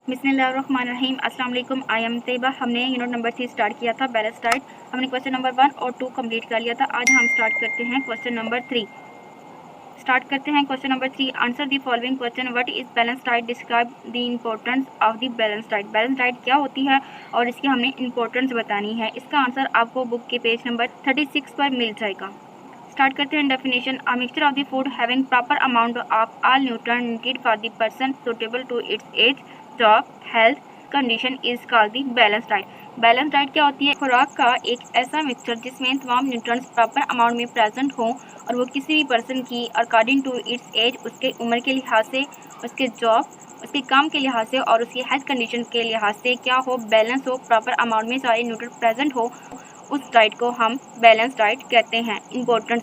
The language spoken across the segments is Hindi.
बिस्मिल्लाहिर्रहमानिर्रहीम। अस्सलाम वालेकुम। I am Tayyaba. हमने यूनिट नंबर 3 स्टार्ट किया था बैलेंस डाइट। हमने क्वेश्चन नंबर 1 और 2 कंप्लीट कर लिया था। आज हम स्टार्ट करते हैं question number 3। Question number 3। Answer the following question. What is balance diet? Describe the importance of the balance diet. Balance diet क्या होती है और इसकी हमने इंपॉर्टेंस बतानी है। इसका आंसर आपको बुक के पेज नंबर 36 पर मिल जाएगा। स्टार्ट करते हैं definition. A mixture of the food having proper amount of all nutrient needed for the person suitable to its age, job, health condition is called the balance diet. Balance diet क्या होती है? खुराक का एक ऐसा मिक्सचर जिसमें तमाम न्यूट्रिएंट्स प्रॉपर अमाउंट में प्रेजेंट हों और वो किसी भी पर्सन की अकॉर्डिंग टू इट्स एज, उसके उम्र के लिहाज से, उसके जॉब, उसके काम के लिहाज से और उसकी हेल्थ कंडीशन के लिहाज से क्या हो, बैलेंस हो, प्रॉपर अमाउंट में सारे न्यूट्रिएंट प्रेजेंट हो, उस डाइट को हम बैलेंस डाइट कहते हैं। इम्पोर्टेंस।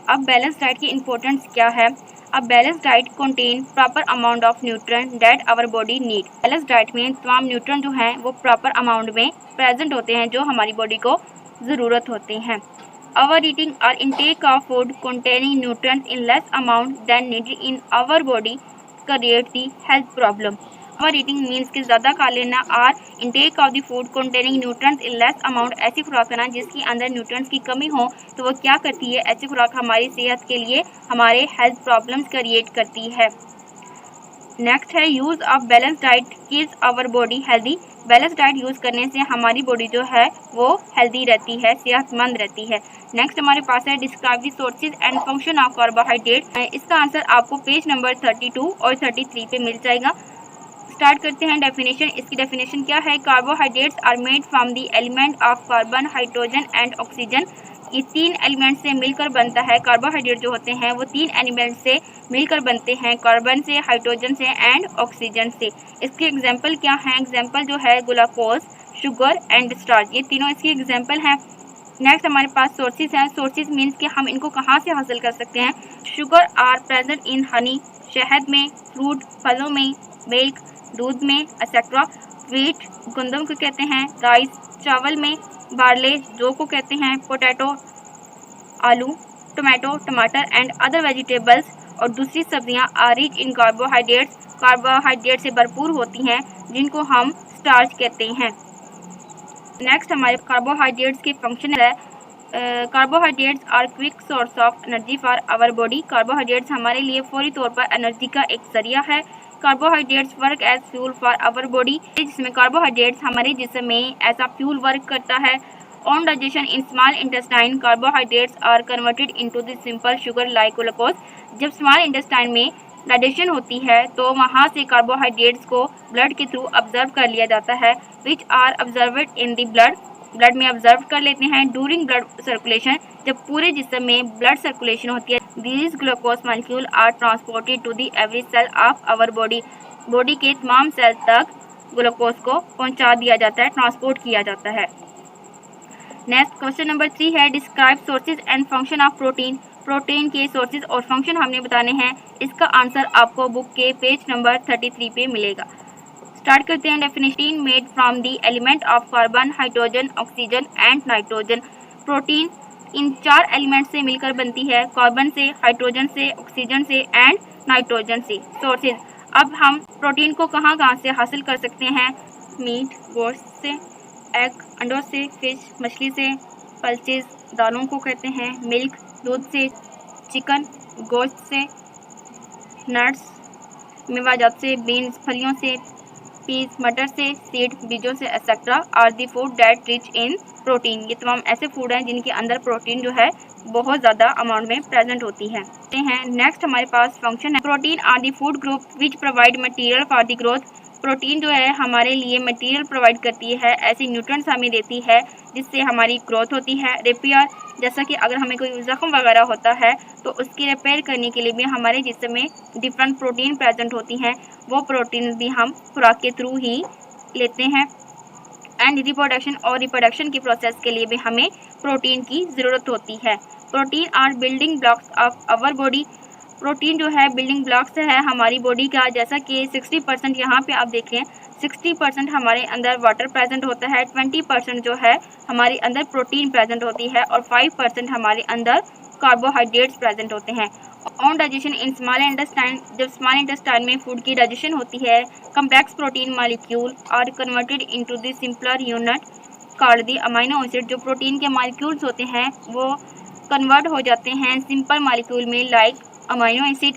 अब बैलेंस डाइट की इम्पोर्टेंस क्या है? अब balance diet contain proper amount of nutrient that our body need. Balance diet में तमाम न्यूट्रिएंट जो हैं वो प्रॉपर अमाउंट में प्रेजेंट होते हैं जो हमारी बॉडी को ज़रूरत होते हैं। Our eating or intake of food containing nutrients in less amount than needed in our body create the health problem. Our eating means कि ज़्यादा खा लेना और intake of the food containing nutrients in less amount, ऐसी खुराक खाना जिसकी अंदर न्यूट्रिएंट्स की कमी हो तो वो क्या करती है? ऐसी खुराक हमारी सेहत के लिए हमारे हेल्थ प्रॉब्लम्स क्रिएट करती है। नेक्स्ट है use of balance diet keeps our body healthy. Balance diet use करने से हमारी बॉडी जो है वो हेल्दी रहती है, सेहतमंद रहती है। नेक्स्ट हमारे पास है describe the sources and function of carbohydrate. इसका आंसर आपको पेज नंबर 32 और 33 पे मिल जाएगा। स्टार्ट करते हैं डेफिनेशन। इसकी डेफिनेशन क्या है? Carbohydrates are made from the element of carbon, hydrogen and oxygen. ये 3 एलिमेंट से मिलकर बनता है। कार्बोहाइड्रेट जो होते हैं वो 3 एलिमेंट से मिलकर बनते हैं, कार्बन से, हाइड्रोजन से एंड ऑक्सीजन से। इसके एग्जाम्पल क्या हैं? एग्जाम्पल जो है ग्लूकोज, शुगर एंड स्टार्च, ये तीनों इसकी एग्जाम्पल हैं। नेक्स्ट हमारे पास सोर्सेज हैं। सोर्सेज मीन्स कि हम इनको कहाँ से हासिल कर सकते हैं। Sugar are present in honey, शहद में, फ्रूट, फलों में, मिल्क, दूध में, एक्सेट्रा। व्हीट, गंदम को कहते हैं। राइस, चावल में। बार्ले, जौ को कहते हैं। पोटैटो, आलू, टमाटो, टमाटर एंड अदर वेजिटेबल्स और दूसरी सब्जियां are rich in carbohydrates, carbohydrate से भरपूर होती हैं जिनको हम स्टार्च कहते हैं। नेक्स्ट हमारे कार्बोहाइड्रेट्स के फंक्शन है। Carbohydrates are quick source of energy for our body. Carbohydrates हमारे लिए फौरी तौर पर एनर्जी का एक जरिया है। Carbohydrates work as fuel for our body, जिसमें कार्बोहाइड्रेट्स हमारे जिस्म में ऐसा फ्यूल वर्क करता है। On digestion in small intestine, carbohydrates are converted into the simple sugar like glucose. जब स्मॉल इंटेस्टाइन में डाइजेशन होती है तो वहाँ से कार्बोहाइड्रेट्स को ब्लड के थ्रू ऑब्जर्व कर लिया जाता है, which are observed in the blood, blood में ऑब्जर्व कर लेते हैं। डूरिंग ब्लड सर्कुलेशन, जब पूरे जिस्म में ब्लड सर्कुलेशन होती है, these glucose molecule are transported to the every cell of our body. Body के तमाम सेल तक ग्लूकोज को पहुंचा दिया जाता है, ट्रांसपोर्ट किया जाता है। नेक्स्ट क्वेश्चन नंबर 3 है describe sources and function of protein. Protein के सोर्सेज और फंक्शन हमने बताने हैं। इसका आंसर आपको बुक के पेज नंबर 33 पे मिलेगा। स्टार्ट करते हैं definition. Made from the element of carbon, hydrogen, oxygen and nitrogen. Protein in 4 element से मिलकर बनती है, कार्बन से, हाइड्रोजन से, ऑक्सीजन से एंड नाइट्रोजन से। सोर्सेज, अब हम प्रोटीन को कहाँ कहाँ से हासिल कर सकते हैं? मीट, गोश्त से, एग, अंडों से, फिश, मछली से, पल्सेस, दालों को कहते हैं, मिल्क, दूध से, चिकन, गोश्त से, नट्स, मेवाजात से, बीन्स, फलियों से, पीस, मटर से, सीड, बीजों से, etcetera are the food that rich in protein. ये तमाम ऐसे फूड हैं जिनके अंदर प्रोटीन जो है बहुत ज़्यादा अमाउंट में प्रेजेंट होती है। नेक्स्ट हमारे पास फंक्शन है। Protein are the food group which provide material for the growth. Protein जो है हमारे लिए मटेरियल प्रोवाइड करती है, ऐसी न्यूट्रिएंट्स हमें देती है जिससे हमारी ग्रोथ होती है। रिपेयर, जैसा कि अगर हमें कोई जख्म वगैरह होता है तो उसकी रिपेयर करने के लिए भी हमारे जिस्म में डिफरेंट प्रोटीन प्रेजेंट होती हैं, वो प्रोटीन भी हम खुराक के थ्रू ही लेते हैं। एंड रिप्रोडक्शन, और रिप्रोडक्शन की प्रोसेस के लिए भी हमें प्रोटीन की ज़रूरत होती है। Protein are building blocks of our body. Protein जो है बिल्डिंग ब्लॉक्स है हमारी बॉडी का, जैसा कि 60% यहाँ पे आप देखें 60% हमारे अंदर वाटर प्रेजेंट होता है, 20% जो है हमारे अंदर प्रोटीन प्रेजेंट होती है और 5% हमारे अंदर कार्बोहाइड्रेट्स प्रेजेंट होते हैं। On digestion in small intestine, जब स्मॉल इंटेस्टाइन में फूड की डाइजेशन होती है, complex protein molecule are converted into the simpler unit called the amino acid. जो प्रोटीन के मॉलिक्यूल्स होते हैं वो कन्वर्ट हो जाते हैं सिंपल मॉलिक्यूल में like amino acid.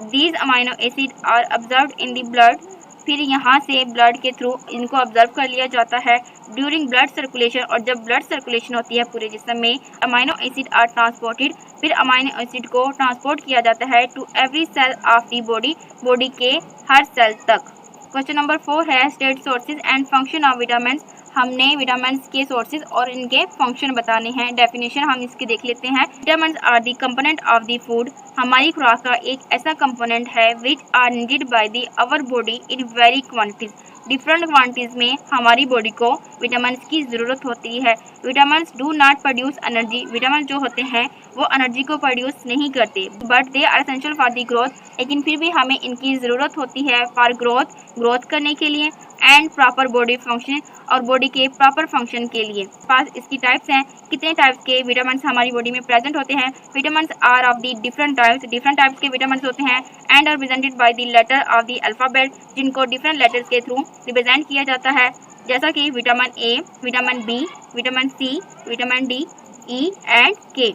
These amino acid are observed in the blood, फिर यहाँ से ब्लड के थ्रू इनको ऑब्जर्व कर लिया जाता है ड्यूरिंग ब्लड सर्कुलेशन। और जब ब्लड सर्कुलेशन होती है पूरे जिस्म में, अमीनो एसिड आर ट्रांसपोर्टेड, फिर अमीनो एसिड को ट्रांसपोर्ट किया जाता है to every cell of the body, body के हर सेल तक। क्वेश्चन नंबर 4 है state sources and function of vitamin. हमने विटामिन के सोर्सेज और इनके फंक्शन बताने हैं। डेफिनेशन हम इसकी देख लेते हैं। Vitamin are the component of the food, हमारी खुराक का एक ऐसा कंपोनेंट है which are needed by the our body in very quantities. Different quantities में हमारी बॉडी को विटामिन की ज़रूरत होती है। Vitamin do not produce energy, vitamin जो होते हैं वो एनर्जी को प्रोड्यूस नहीं करते, but they are essential for the growth, लेकिन फिर भी हमें इनकी ज़रूरत होती है फॉर ग्रोथ करने के लिए एंड प्रॉपर बॉडी फंक्शन, और बॉडी के प्रॉपर फंक्शन के लिए। पास इसकी टाइप्स हैं, कितने टाइप्स के विटामिन हमारी बॉडी में प्रेजेंट होते हैं। Vitamin are of the different types के विटामिन होते हैं and are represented by the letter of the alphabet, जिनको डिफरेंट लेटर्स के थ्रू रिप्रेजेंट किया जाता है, जैसा कि vitamin A, vitamin B, vitamin C, vitamin D, E and K.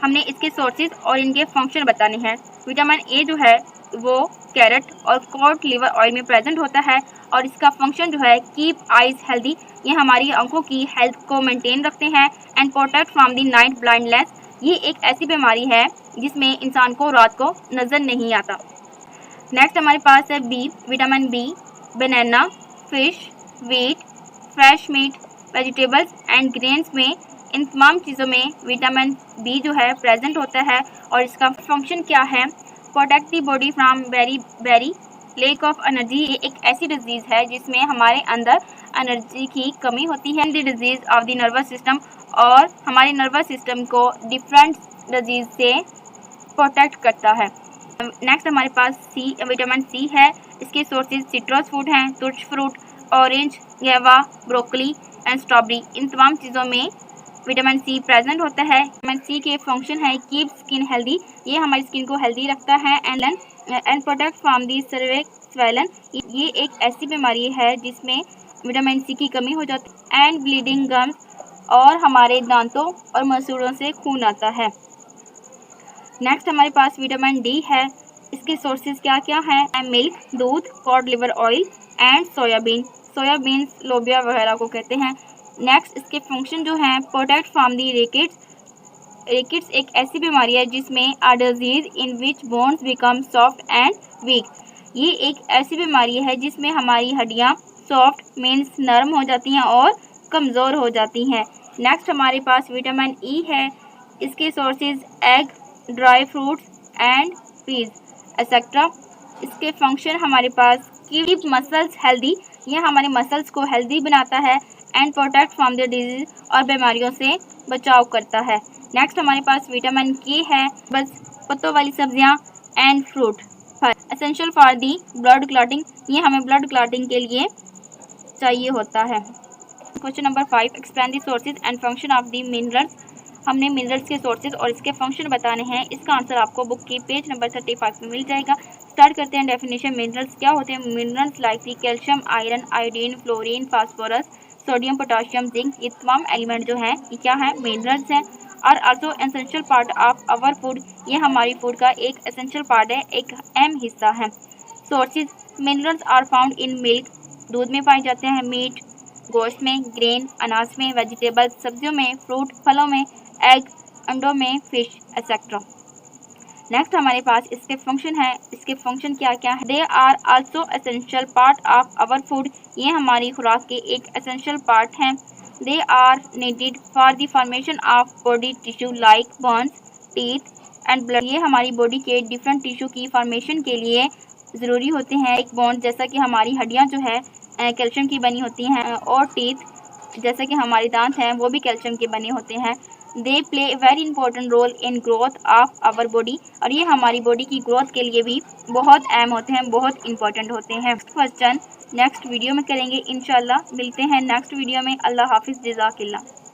हमने इसके सोर्सेज और इनके फंक्शन बताने हैं। विटामिन ए जो है वो कैरेट और कॉड लिवर ऑयल में प्रेजेंट होता है, और इसका फंक्शन जो है कीप आइज हेल्दी, ये हमारी आंखों की हेल्थ को मेंटेन रखते हैं and protect from the night blindness. ये एक ऐसी बीमारी है जिसमें इंसान को रात को नज़र नहीं आता। नेक्स्ट हमारे पास है B, vitamin B banana, fish, wheat, fresh meat, vegetables and grains में, इन तमाम चीज़ों में विटामिन बी जो है प्रेजेंट होता है। और इसका फंक्शन क्या है, protect the body from very lake of energy. ये एक ऐसी डिजीज़ है जिसमें हमारे अंदर एनर्जी की कमी होती है। The disease of the nervous system, और हमारे नर्वस सिस्टम को डिफरेंट डिजीज़ से प्रोटेक्ट करता है। नेक्स्ट हमारे पास सी, विटामिन सी है। इसके सोर्सेज सिट्रस फूड हैं, तुर्च fruit, orange, guava, broccoli and strawberry. इन तमाम चीज़ों में विटामिन सी प्रेजेंट होता है। विटामिन सी के फंक्शन है कीप स्किन हेल्दी, ये हमारी स्किन को हेल्दी रखता है and protect from the cervix swollen. ये एक ऐसी बीमारी है जिसमें विटामिन सी की कमी हो जाती है एंड ब्लीडिंग गम्स, और हमारे दांतों और मसूड़ों से खून आता है। नेक्स्ट हमारे पास विटामिन डी है। इसके सोर्सेज क्या क्या हैं, मिल्क, दूध, cod liver oil and soya beans लोबिया वगैरह को कहते हैं। नेक्स्ट इसके फंक्शन जो हैं, प्रोटेक्ट फ्रॉम दी रिकेट्स एक ऐसी बीमारी है जिसमें a disease in which bones become soft and weak. ये एक ऐसी बीमारी है जिसमें हमारी हड्डियां सॉफ्ट मीन्स नरम हो जाती हैं और कमज़ोर हो जाती हैं। नेक्स्ट हमारे पास विटामिन ई है। इसके sources egg, dry fruits and peas etcetera. इसके फंक्शन हमारे पास कीप मसल्स हेल्दी, ये हमारे मसल्स को हेल्दी बनाता है and protect from the disease, और बीमारियों से बचाव करता है। नेक्स्ट हमारे पास विटामिन के है। बस पत्तों वाली सब्जियां and fruit essential for the blood clotting, ये हमें ब्लड क्लॉटिंग के लिए चाहिए होता है। Question number 5, explain the sources and function of the minerals. हमने मिनरल्स के सोर्सेज और इसके फंक्शन बताने हैं। इसका आंसर आपको बुक की पेज नंबर 35 में मिल जाएगा। स्टार्ट करते हैं डेफिनेशन। मिनरल्स क्या होते हैं, minerals like the calcium, iron, iodine, fluorine, phosphorus, sodium, potassium, zinc, ये तमाम एलिमेंट जो हैं ये क्या हैं, मिनरल्स हैं। और also essential part of our food, ये हमारी फूड का एक एसेंशियल पार्ट है, एक अहम हिस्सा है। Sources, minerals are found in milk, दूध में पाए जाते हैं, मीट, गोश्त में, ग्रेन, अनाज में, वेजिटेबल्स, सब्जियों में, फ्रूट, फलों में, एग, अंडों में, फिश एक्सेट्रा। नेक्स्ट हमारे पास इसके फंक्शन है। इसके फंक्शन क्या क्या है, they are also essential part of our food, ये हमारी खुराक के एक एसेंशियल पार्ट हैं। They are needed for the formation of body tissue like bones, teeth and blood, ये हमारी बॉडी के डिफरेंट टिश्यू की फॉर्मेशन के लिए ज़रूरी होते हैं। एक बोन जैसा कि हमारी हड्डियाँ जो है कैल्शियम की बनी होती हैं, और टीथ जैसा कि हमारे दांत हैं वो भी कैल्शियम के बने होते हैं। They play very important role in growth of our body, और ये हमारी बॉडी की ग्रोथ के लिए भी बहुत अहम होते हैं, बहुत इंपॉर्टेंट होते हैं। क्वेश्चन नेक्स्ट वीडियो में करेंगे इंशाल्लाह। मिलते हैं नेक्स्ट वीडियो में। अल्लाह हाफिज़, जज़ाकिल्लाह।